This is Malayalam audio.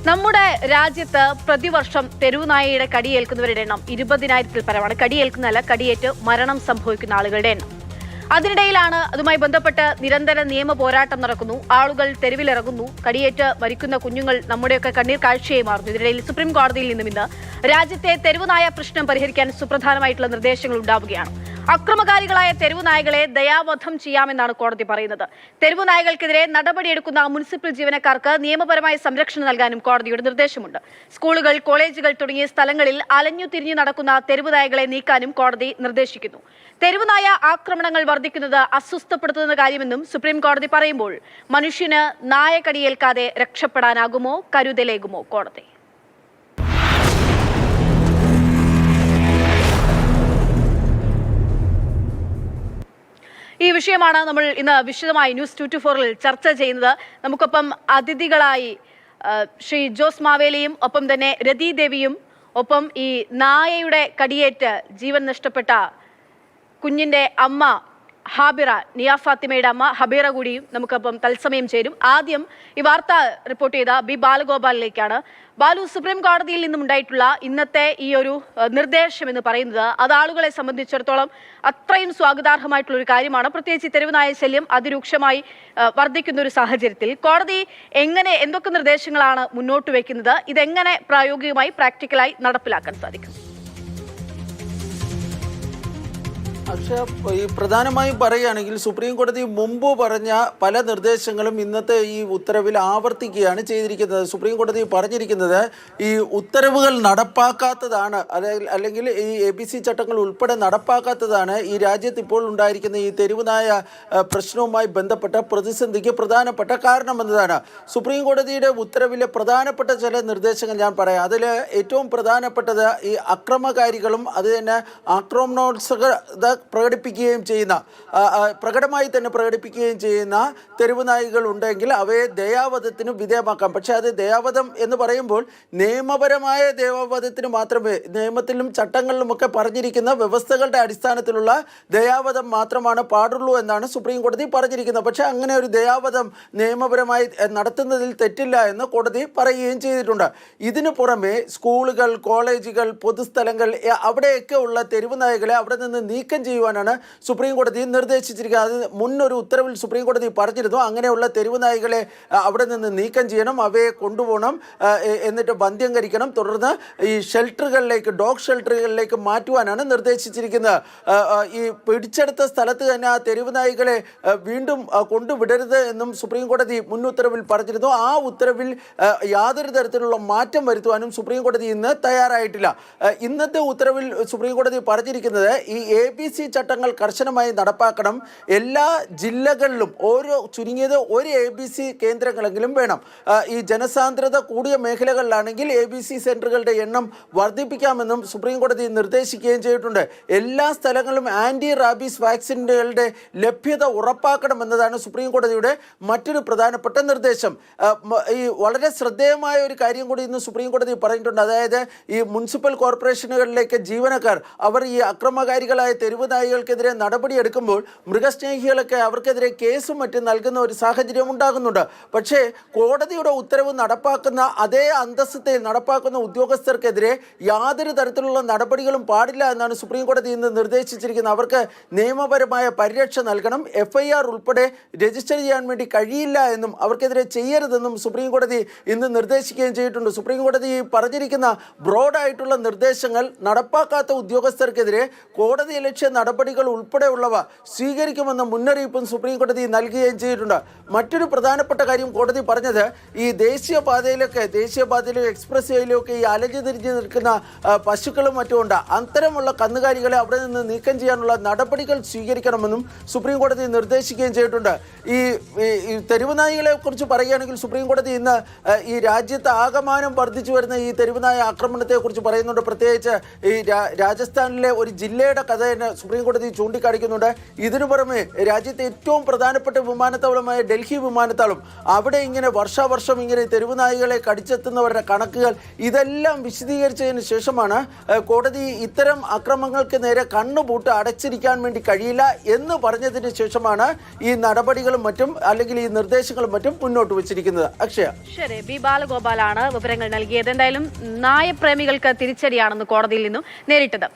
നമ്മുടെ രാജ്യത്ത് പ്രതിവർഷം തെരുവുനായയുടെ കടിയേൽക്കുന്നവരുടെ എണ്ണം 20,000-ൽ പരമാണ്. കടിയേൽക്കുന്നതല്ല, കടിയേറ്റ് മരണം സംഭവിക്കുന്ന ആളുകളുടെ എണ്ണം. അതിനിടയിലാണ് അതുമായി ബന്ധപ്പെട്ട് നിരന്തര നിയമ പോരാട്ടം നടക്കുന്നു. ആളുകൾ തെരുവിലിറങ്ങുന്നു. കടിയേറ്റ് മരിക്കുന്ന കുഞ്ഞുങ്ങൾ നമ്മുടെയൊക്കെ കണ്ണീർ കാഴ്ചയായി മാറുന്നു. ഇതിനിടയിൽ സുപ്രീം കോടതിയിൽ നിന്നും ഇന്ന് രാജ്യത്തെ തെരുവുനായ പ്രശ്നം പരിഹരിക്കാൻ സുപ്രധാനമായിട്ടുള്ള നിർദ്ദേശങ്ങൾ ഉണ്ടാവുകയാണ്. അക്രമകാരികളായ തെരുവുനായകളെ ദയാവധം ചെയ്യാമെന്നാണ് കോടതി പറയുന്നത്. തെരുവുനായകൾക്കെതിരെ നടപടിയെടുക്കുന്ന മുനിസിപ്പൽ ജീവനക്കാർക്ക് നിയമപരമായ സംരക്ഷണം നൽകാനും കോടതിയുടെ നിർദ്ദേശമുണ്ട്. സ്കൂളുകൾ, കോളേജുകൾ തുടങ്ങിയ സ്ഥലങ്ങളിൽ അലഞ്ഞു തിരിഞ്ഞു നടക്കുന്ന തെരുവുനായകളെ നീക്കാനും കോടതി നിർദ്ദേശിക്കുന്നു. തെരുവുനായ ആക്രമണങ്ങൾ വർദ്ധിക്കുന്നത് അസ്വസ്ഥപ്പെടുത്തുന്ന കാര്യമെന്നും സുപ്രീം കോടതി പറയുമ്പോൾ മനുഷ്യന് നായ കടിയേൽക്കാതെ രക്ഷപ്പെടാനാകുമോ, കരുതലേകുമോ കോടതി? ഈ വിഷയമാണ് നമ്മൾ ഇന്ന് വിശദമായി ന്യൂസ് 224-ൽ ചർച്ച ചെയ്യുന്നത്. നമുക്കൊപ്പം അതിഥികളായി ശ്രീ ജോസ് മാവേലിയും ഒപ്പം തന്നെ രതി ദേവിയും ഒപ്പം ഈ നായയുടെ കടിയേറ്റ് ജീവൻ നഷ്ടപ്പെട്ട കുഞ്ഞിന്റെ അമ്മ ഹാബിറ, നിയ ഫാത്തിമയുടെ അമ്മ ഹബീറ കൂടിയും നമുക്കൊപ്പം തത്സമയം ചേരും. ആദ്യം ഈ വാർത്ത റിപ്പോർട്ട് ചെയ്ത ബി ബാലഗോപാലിലേക്കാണ്. ബാലു, സുപ്രീം കോടതിയിൽ നിന്നും ഉണ്ടായിട്ടുള്ള ഇന്നത്തെ ഈ ഒരു നിർദ്ദേശം എന്ന് പറയുന്നത് അത് ആളുകളെ സംബന്ധിച്ചിടത്തോളം അത്രയും സ്വാഗതാർഹമായിട്ടുള്ള ഒരു കാര്യമാണ്. പ്രത്യേകിച്ച് തെരുവുനായ ശല്യം അതിരൂക്ഷമായി വർദ്ധിക്കുന്ന ഒരു സാഹചര്യത്തിൽ കോടതി എന്തൊക്കെ നിർദ്ദേശങ്ങളാണ് മുന്നോട്ട് വെക്കുന്നത്? ഇതെങ്ങനെ പ്രായോഗികമായി പ്രാക്ടിക്കലായി നടപ്പിലാക്കാൻ സാധിക്കും? പക്ഷേ ഈ പ്രധാനമായും പറയുകയാണെങ്കിൽ സുപ്രീം കോടതി മുമ്പ് പറഞ്ഞ പല നിർദ്ദേശങ്ങളും ഇന്നത്തെ ഈ ഉത്തരവിൽ ആവർത്തിക്കുകയാണ് ചെയ്തിരിക്കുന്നത്. സുപ്രീം കോടതി പറഞ്ഞിരിക്കുന്നത് ഈ ഉത്തരവുകൾ നടപ്പാക്കാത്തതാണ്, അല്ലെങ്കിൽ ഈ ABC ചട്ടങ്ങൾ ഉൾപ്പെടെ നടപ്പാക്കാത്തതാണ് ഈ രാജ്യത്ത് ഇപ്പോൾ ഉണ്ടായിരിക്കുന്ന ഈ തെരുവുനായ പ്രശ്നവുമായി ബന്ധപ്പെട്ട പ്രതിസന്ധിക്ക് പ്രധാനപ്പെട്ട കാരണമെന്നതാണ്. സുപ്രീം കോടതിയുടെ ഉത്തരവിലെ പ്രധാനപ്പെട്ട ചില നിർദ്ദേശങ്ങൾ ഞാൻ പറയാം. അതിൽ ഏറ്റവും പ്രധാനപ്പെട്ടത് ഈ അക്രമകാരികളും അത് തന്നെ ആക്രമണോത്സുകത പ്രകടമായി തന്നെ പ്രകടിപ്പിക്കുകയും ചെയ്യുന്ന തെരുവുനായികൾ ഉണ്ടെങ്കിൽ അവയെ ദയാവധത്തിന് വിധേയമാക്കാം. പക്ഷെ അത് ദയാവധം എന്ന് പറയുമ്പോൾ നിയമപരമായ ദയാവധത്തിന് മാത്രമേ, നിയമത്തിലും ചട്ടങ്ങളിലുമൊക്കെ പറഞ്ഞിരിക്കുന്ന വ്യവസ്ഥകളുടെ അടിസ്ഥാനത്തിലുള്ള ദയാവധം മാത്രമാണ് പാടുള്ളൂ എന്നാണ് സുപ്രീം കോടതി പറഞ്ഞിരിക്കുന്നത്. പക്ഷെ അങ്ങനെ ഒരു ദയാവധം നിയമപരമായി നടത്തുന്നതിൽ തെറ്റില്ല എന്ന് കോടതി പറയുകയും ചെയ്തിട്ടുണ്ട്. ഇതിനു പുറമെ സ്കൂളുകൾ, കോളേജുകൾ, പൊതുസ്ഥലങ്ങൾ അവിടെയൊക്കെ ഉള്ള തെരുവുനായകളെ അവിടെ നിന്ന് നീക്കം ചെയ്യുവാനാണ് സുപ്രീം കോടതി നിർദ്ദേശിച്ചിരിക്കുന്നത്. അത് മുന്നൊരു ഉത്തരവിൽ സുപ്രീം കോടതി പറഞ്ഞിരുന്നു, അങ്ങനെയുള്ള തെരുവുനായികളെ അവിടെ നിന്ന് നീക്കം ചെയ്യണം, അവയെ കൊണ്ടുപോകണം, എന്നിട്ട് വന്ധ്യംകരിക്കണം, തുടർന്ന് ഈ ഷെൽട്ടറുകളിലേക്ക്, ഡോഗ് ഷെൽട്ടറുകളിലേക്ക് മാറ്റുവാനാണ് നിർദ്ദേശിച്ചിരിക്കുന്നത്. ഈ പിടിച്ചെടുത്ത സ്ഥലത്ത് തന്നെ ആ തെരുവുനായികളെ വീണ്ടും കൊണ്ടുവിടരുത് എന്നും സുപ്രീം കോടതി മുൻ ഉത്തരവിൽ പറഞ്ഞിരുന്നു. ആ ഉത്തരവിൽ യാതൊരു തരത്തിലുള്ള മാറ്റം വരുത്തുവാനും സുപ്രീം കോടതി ഇന്ന് തയ്യാറായിട്ടില്ല. ഇന്നത്തെ ഉത്തരവിൽ സുപ്രീം കോടതി പറഞ്ഞിരിക്കുന്നത് ഈ ABC ചട്ടങ്ങൾ കർശനമായി നടപ്പാക്കണം. എല്ലാ ജില്ലകളിലും ചുരുങ്ങിയത് ഒരു ABC കേന്ദ്രങ്ങളെങ്കിലും വേണം. ഈ ജനസാന്ദ്രത കൂടിയ മേഖലകളിലാണെങ്കിൽ ABC സെന്ററുകളുടെ എണ്ണം വർദ്ധിപ്പിക്കാമെന്നും സുപ്രീം കോടതി നിർദ്ദേശിക്കുകയും ചെയ്തിട്ടുണ്ട്. എല്ലാ സ്ഥലങ്ങളിലും ആന്റി റാബീസ് വാക്സിനുകളുടെ ലഭ്യത ഉറപ്പാക്കണമെന്നതാണ് സുപ്രീം കോടതിയുടെ മറ്റൊരു പ്രധാനപ്പെട്ട നിർദ്ദേശം. ഈ വളരെ ശ്രദ്ധേയമായ ഒരു കാര്യം കൂടി ഇന്ന് സുപ്രീം കോടതി പറഞ്ഞിട്ടുണ്ട്. അതായത് ഈ മുനിസിപ്പൽ കോർപ്പറേഷനുകളിലേക്ക് ജീവനക്കാർ അവർ ഈ അക്രമകാരികളായ തെരുവുനായികൾക്കെതിരെ നടപടിയെടുക്കുമ്പോൾ മൃഗസ്നേഹികളൊക്കെ അവർക്കെതിരെ കേസും മറ്റും നൽകുന്ന ഒരു സാഹചര്യം ഉണ്ടാകുന്നുണ്ട്. പക്ഷേ കോടതിയുടെ ഉത്തരവ് നടപ്പാക്കുന്ന അതേ അന്തസ്സത്തിൽ നടപ്പാക്കുന്ന ഉദ്യോഗസ്ഥർക്കെതിരെ യാതൊരു തരത്തിലുള്ള നടപടികളും പാടില്ല എന്നാണ് സുപ്രീം കോടതി ഇന്ന് നിർദ്ദേശിച്ചിരിക്കുന്നത്. അവർക്ക് നിയമപരമായ പരിരക്ഷ നൽകണം. FIR ഉൾപ്പെടെ രജിസ്റ്റർ ചെയ്യാൻ വേണ്ടി കഴിയില്ല എന്നും അവർക്കെതിരെ ചെയ്യരുതെന്നും സുപ്രീം കോടതി ഇന്ന് നിർദ്ദേശിക്കുകയും ചെയ്തിട്ടുണ്ട്. സുപ്രീം കോടതി പറഞ്ഞിരിക്കുന്ന ബ്രോഡായിട്ടുള്ള നിർദ്ദേശങ്ങൾ നടപ്പാക്കാത്ത ഉദ്യോഗസ്ഥർക്കെതിരെ കോടതിയലക്ഷ്യ നടപടികൾ ഉൾപ്പെടെയുള്ളവ സ്വീകരിക്കുമെന്ന മുന്നറിയിപ്പും സുപ്രീം കോടതി നൽകുകയും ചെയ്തിട്ടുണ്ട്. മറ്റൊരു പ്രധാനപ്പെട്ട കാര്യം കോടതി പറഞ്ഞത് ഈ ദേശീയപാതയിലൊക്കെ എക്സ്പ്രസ് വേയിലൊക്കെ ഈ അലഞ്ഞു തിരിഞ്ഞ് നിൽക്കുന്ന പശുക്കളും മറ്റുമുണ്ട്. അത്തരമുള്ള കന്നുകാലികളെ അവിടെ നിന്ന് നീക്കം ചെയ്യാനുള്ള നടപടികൾ സ്വീകരിക്കണമെന്നും സുപ്രീം കോടതി നിർദ്ദേശിക്കുകയും ചെയ്തിട്ടുണ്ട്. ഈ തെരുവുനായികളെ കുറിച്ച് പറയുകയാണെങ്കിൽ സുപ്രീം കോടതി ഇന്ന് ഈ രാജ്യത്ത് ആകമാനം വർദ്ധിച്ചു വരുന്ന ഈ തെരുവുനായ ആക്രമണത്തെക്കുറിച്ച് പറയുന്നുണ്ട്. പ്രത്യേകിച്ച് ഈ രാജസ്ഥാനിലെ ഒരു ജില്ലയുടെ കഥ തന്നെ സുപ്രീം കോടതി ചൂണ്ടിക്കാണിക്കുന്നുണ്ട്. ഇതിനു പുറമെ രാജ്യത്തെ ഏറ്റവും പ്രധാനപ്പെട്ട വിമാനത്താവളമായ ഡൽഹി വിമാനത്താവളം, അവിടെ ഇങ്ങനെ വർഷാവർഷം ഇങ്ങനെ തെരുവ് നായികളെ കടിച്ചെത്തുന്നവരുടെ കണക്കുകൾ ഇതെല്ലാം വിശദീകരിച്ചതിന് ശേഷമാണ് കോടതി ഇത്തരം അക്രമങ്ങൾക്ക് നേരെ കണ്ണുപൂട്ട് അടച്ചിരിക്കാൻ വേണ്ടി കഴിയില്ല എന്ന് പറഞ്ഞതിന് ശേഷമാണ് ഈ നടപടികളും മറ്റും അല്ലെങ്കിൽ ഈ നിർദ്ദേശങ്ങളും മറ്റും മുന്നോട്ട് വെച്ചിരിക്കുന്നത്. അക്ഷയ. ശരി, ബി ബാലഗോപാലാണ് വിവരങ്ങൾ നൽകിയത്. എന്തായാലും നായപ്രേമികൾക്ക് തിരിച്ചടിയാണെന്ന് കോടതിയിൽ നിന്നും നേരിട്ടത്.